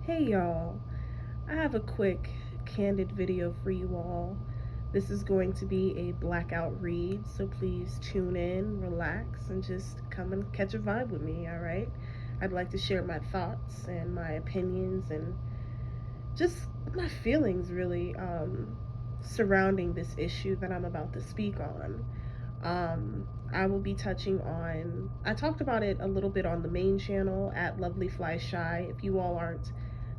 Hey y'all, I have a quick candid video for you all. This is going to be a blackout read, so please tune in, relax, and just come and catch a vibe with me, alright? I'd like to share my thoughts and my opinions and just my feelings really surrounding this issue that I'm about to speak on. I will be touching on, I talked about it a little bit on the main channel at Lovely Fly Shy. If you all aren't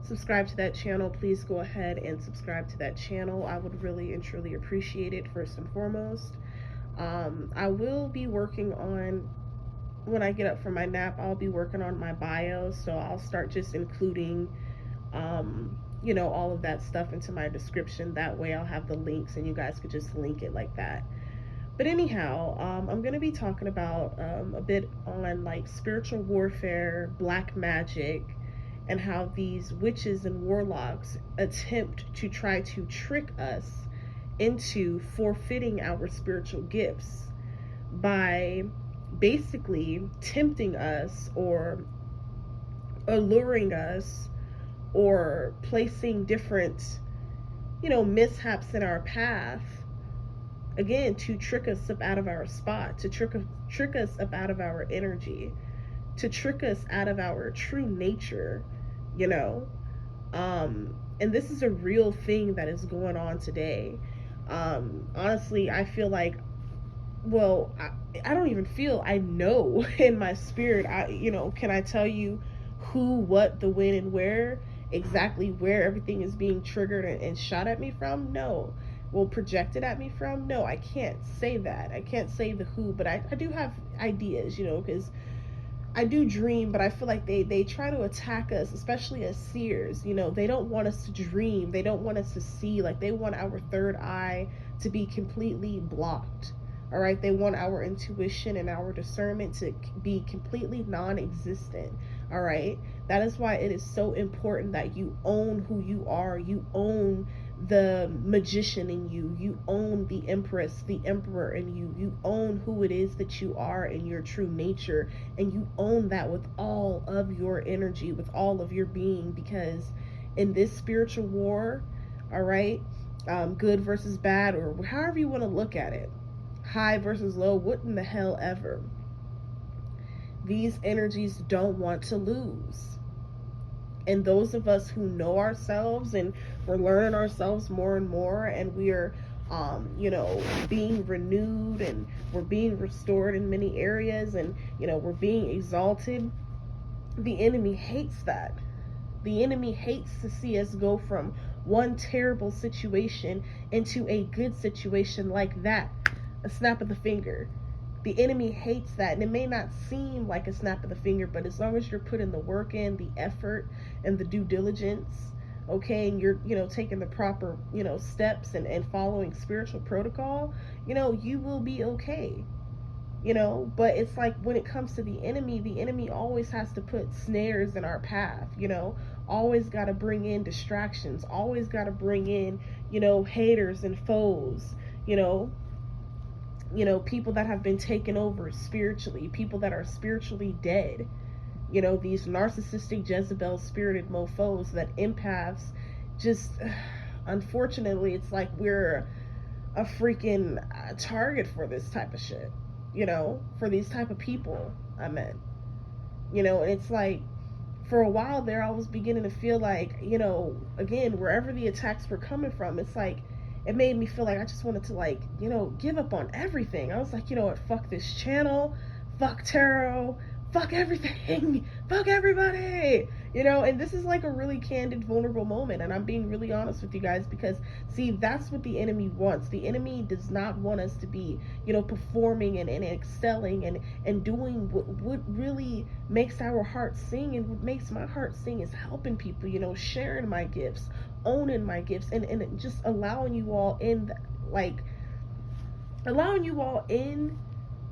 subscribed to that channel, please go ahead and subscribe to that channel. I would really and truly appreciate it, first and foremost. I will be working on, when I get up from my nap, I'll be working on my bio, so I'll start just including all of that stuff into my description. That way I'll have the links and you guys could just link it like that. But anyhow, I'm going to be talking about a bit on like spiritual warfare, black magic, and how these witches and warlocks attempt to try to trick us into forfeiting our spiritual gifts by basically tempting us or alluring us or placing different, mishaps in our path, again, to trick us up out of our spot, to trick us up out of our energy, to trick us out of our true nature, you know. And this is a real thing that is going on today. Honestly, I feel like, well, I don't even feel, I know in my spirit, can I tell you who, what, the when, and where, exactly where everything is being triggered and shot at me from? No. Well, projected at me from? No, I can't say that. I can't say the who, but I do have ideas, because I do dream, but I feel like they try to attack us, especially as seers. They don't want us to dream. They don't want us to see. Like, they want our third eye to be completely blocked. All right, they want our intuition and our discernment to be completely non-existent. All right, that is why it is so important that you own who you are. You own the magician in you. You own the empress, the emperor in you. You own who it is that you are in your true nature, and you own that with all of your energy, with all of your being, because in this spiritual war, all right, good versus bad, or however you want to look at it, high versus low, what in the hell ever, these energies don't want to lose. And those of us who know ourselves, and we're learning ourselves more and more, and we're being renewed, and we're being restored in many areas, and we're being exalted, the enemy hates that. The enemy hates to see us go from one terrible situation into a good situation like that, a snap of the finger. The enemy hates that, and it may not seem like a snap of the finger, but as long as you're putting the work in, the effort, and the due diligence, okay, and you're taking the proper steps, and following spiritual protocol, you will be okay. But it's like when it comes to the enemy always has to put snares in our path. Always got to bring in distractions, always got to bring in haters and foes, you know people that have been taken over spiritually, people that are spiritually dead, these narcissistic Jezebel spirited mofos, that empaths just unfortunately, it's like we're a freaking target for this type of shit, for these type of people. I meant, and it's like, for a while there, I was beginning to feel like, again, wherever the attacks were coming from, it's like, it made me feel like I just wanted to, like, give up on everything. I was like, you know what, fuck this channel, fuck tarot, fuck everything, fuck everybody, and this is like a really candid, vulnerable moment, and I'm being really honest with you guys, because, see, that's what the enemy wants. The enemy does not want us to be, performing and excelling and doing what really makes our heart sing, and what makes my heart sing is helping people, sharing my gifts, owning my gifts, and just allowing you all in, like, allowing you all in,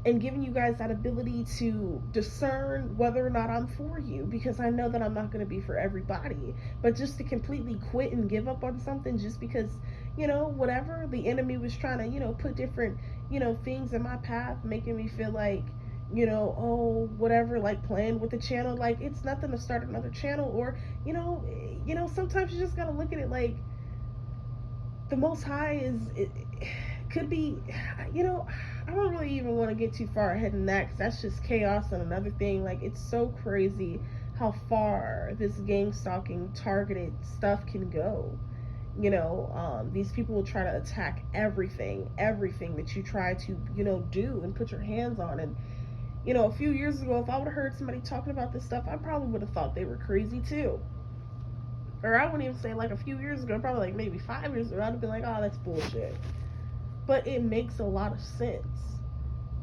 and giving you guys that ability to discern whether or not I'm for you, because I know that I'm not going to be for everybody. But just to completely quit and give up on something just because, whatever, the enemy was trying to, put different, things in my path, making me feel like, oh, whatever, like playing with the channel. Like, it's nothing to start another channel. Or, sometimes you just gotta look at it like the Most High it could be, I don't really even want to get too far ahead in that, because that's just chaos and another thing. Like, it's so crazy how far this gang stalking targeted stuff can go. These people will try to attack everything that you try to, do and put your hands on. And, a few years ago, if I would have heard somebody talking about this stuff, I probably would have thought they were crazy too. Or I wouldn't even say like a few years ago, probably like maybe 5 years ago, I'd have been like, oh, that's bullshit. But it makes a lot of sense.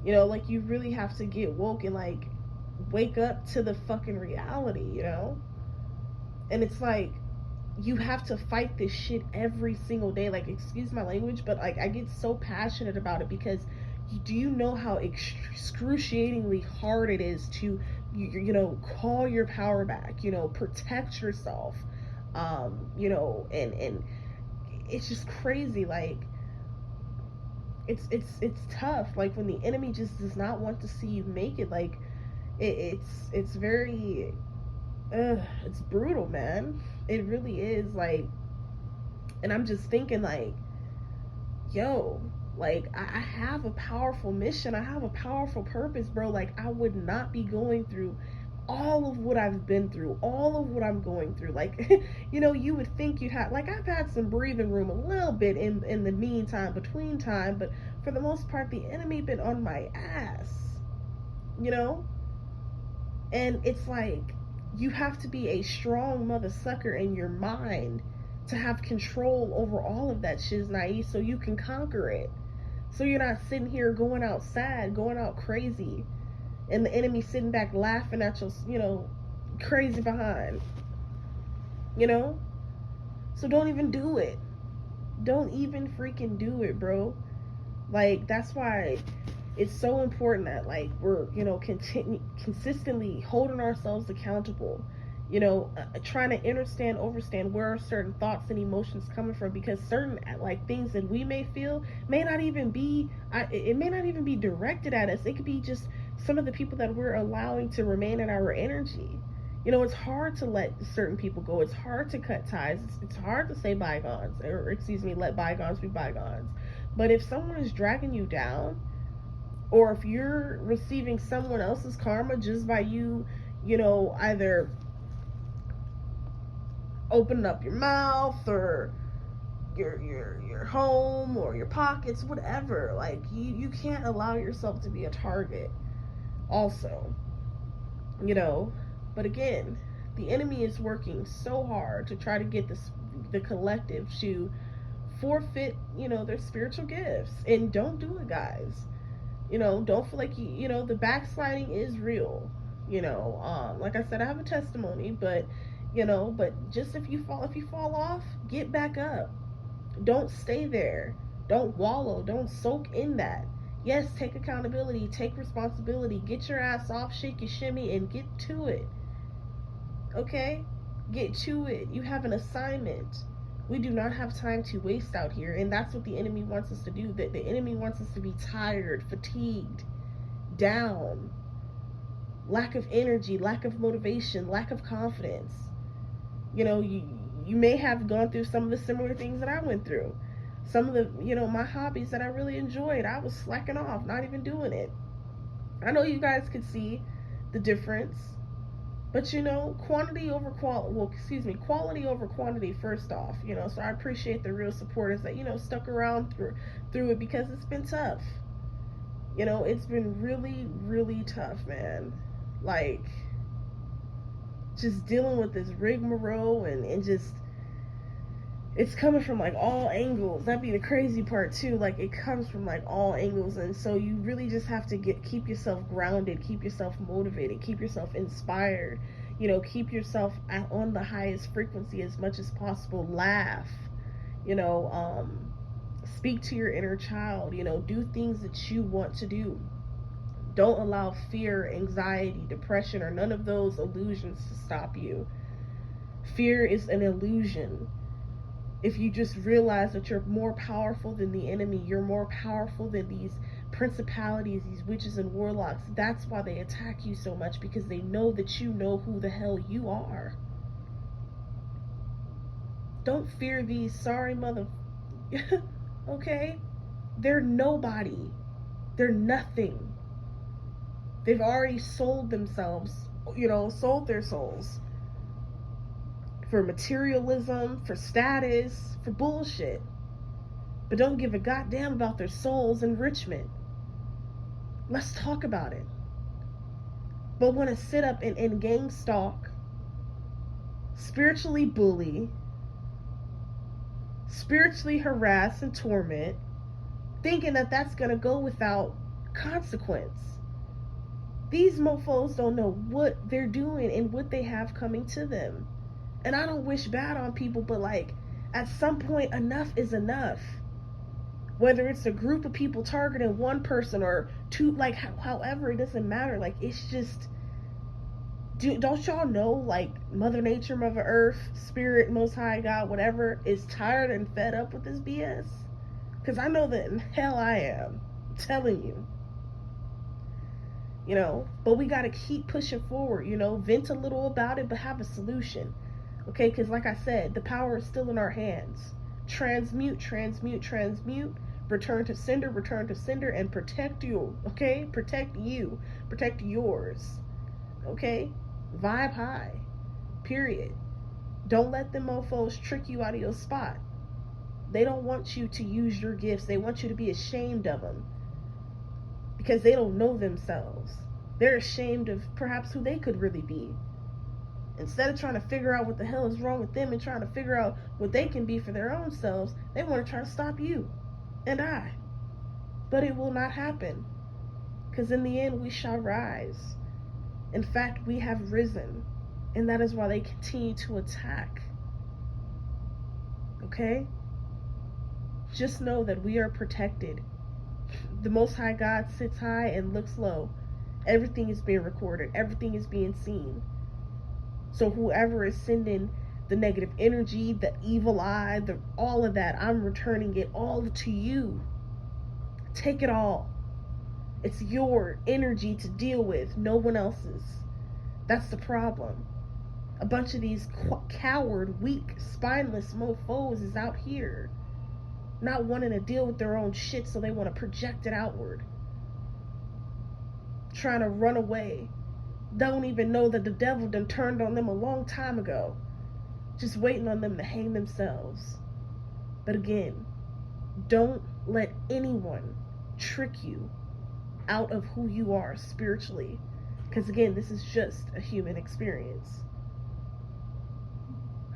Like, you really have to get woke and like wake up to the fucking reality, And it's like, you have to fight this shit every single day. Like, excuse my language, but like, I get so passionate about it because do you know how excruciatingly hard it is to, call your power back, protect yourself, and it's just crazy. Like, it's tough. Like, when the enemy just does not want to see you make it, like, it's very, it's brutal, man. It really is. Like, and I'm just thinking like, yo, like, I have a powerful mission, I have a powerful purpose, bro. Like, I would not be going through all of what I've been through, all of what I'm going through. Like, you would think you'd have, like, I've had some breathing room a little bit in the meantime, between time, but for the most part, the enemy been on my ass, you know? And it's like, you have to be a strong mother sucker in your mind to have control over all of that shiznai, so you can conquer it. So you're not sitting here going out sad, going out crazy, and the enemy sitting back laughing at your, crazy behind. So don't even do it. Don't even freaking do it, bro. Like, that's why it's so important that, like, we're, consistently holding ourselves accountable, trying to understand where are certain thoughts and emotions coming from, because certain, like, things that we may feel may not even be, it may not even be directed at us. It could be just some of the people that we're allowing to remain in our energy. It's hard to let certain people go. It's hard to cut ties. It's hard to say bygones, or excuse me, let bygones be bygones. But if someone is dragging you down, or if you're receiving someone else's karma just by you, either opening up your mouth, or your home, or your pockets, whatever, like, you can't allow yourself to be a target also, But again, the enemy is working so hard to try to get the collective to forfeit, their spiritual gifts. And don't do it, guys. Don't feel like the backsliding is real. Like I said, I have a testimony, but just if you fall off, get back up. Don't stay there. Don't wallow. Don't soak in that. Yes, take accountability, take responsibility, get your ass off, shake your shimmy, and get to it. Okay? Get to it. You have an assignment. We do not have time to waste out here, and that's what the enemy wants us to do. That the enemy wants us to be tired, fatigued, down, lack of energy, lack of motivation, lack of confidence. You may have gone through some of the similar things that I went through. Some of the, my hobbies that I really enjoyed, I was slacking off, not even doing it. I know you guys could see the difference, but quality over quantity first off. So I appreciate the real supporters that stuck around through it, because it's been tough. It's been really, really tough, man. Like, just dealing with this rigmarole, and just, it's coming from like all angles. That'd be the crazy part too. Like, it comes from like all angles, and so you really just have to keep yourself grounded, keep yourself motivated, keep yourself inspired. Keep yourself on the highest frequency as much as possible. Laugh. Speak to your inner child. Do things that you want to do. Don't allow fear, anxiety, depression, or none of those illusions to stop you. Fear is an illusion. If you just realize that you're more powerful than the enemy, you're more powerful than these principalities, these witches and warlocks, that's why they attack you so much, because they know that you know who the hell you are. Don't fear these sorry mother. Okay? They're nobody. They're nothing. They've already sold themselves, sold their souls for materialism, for status, for bullshit. But don't give a goddamn about their soul's enrichment. Let's talk about it. But want to sit up and gang stalk, spiritually bully, spiritually harass and torment, thinking that that's going to go without consequence. These mofos don't know what they're doing and what they have coming to them. And I don't wish bad on people, but like, at some point, enough is enough. Whether it's a group of people targeting one person or two, like, however, it doesn't matter. Like, it's just, don't y'all know, like, Mother Nature, Mother Earth, Spirit, Most High God, whatever, is tired and fed up with this BS? Because I know that in hell I am. I'm telling you. But we got to keep pushing forward, vent a little about it, but have a solution. Okay, because like I said, the power is still in our hands. Transmute, transmute, transmute, return to sender, and protect you. Okay, protect you, protect yours. Okay, vibe high, period. Don't let them mofos trick you out of your spot. They don't want you to use your gifts. They want you to be ashamed of them, because they don't know themselves. They're ashamed of perhaps who they could really be. Instead of trying to figure out what the hell is wrong with them and trying to figure out what they can be for their own selves, they want to try to stop you and I. But it will not happen, because in the end we shall rise. In fact, we have risen, and that is why they continue to attack. Okay? Just know that we are protected. The Most High God sits high and looks low. Everything is being recorded. Everything is being seen. So whoever is sending the negative energy, the evil eye, all of that, I'm returning it all to you. Take it all. It's your energy to deal with, no one else's. That's the problem. A bunch of these coward, weak, spineless mofos is out here, not wanting to deal with their own shit, so they want to project it outward. Trying to run away. Don't even know that the devil done turned on them a long time ago. Just waiting on them to hang themselves. But again, don't let anyone trick you out of who you are spiritually. Because again, this is just a human experience.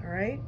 Alright?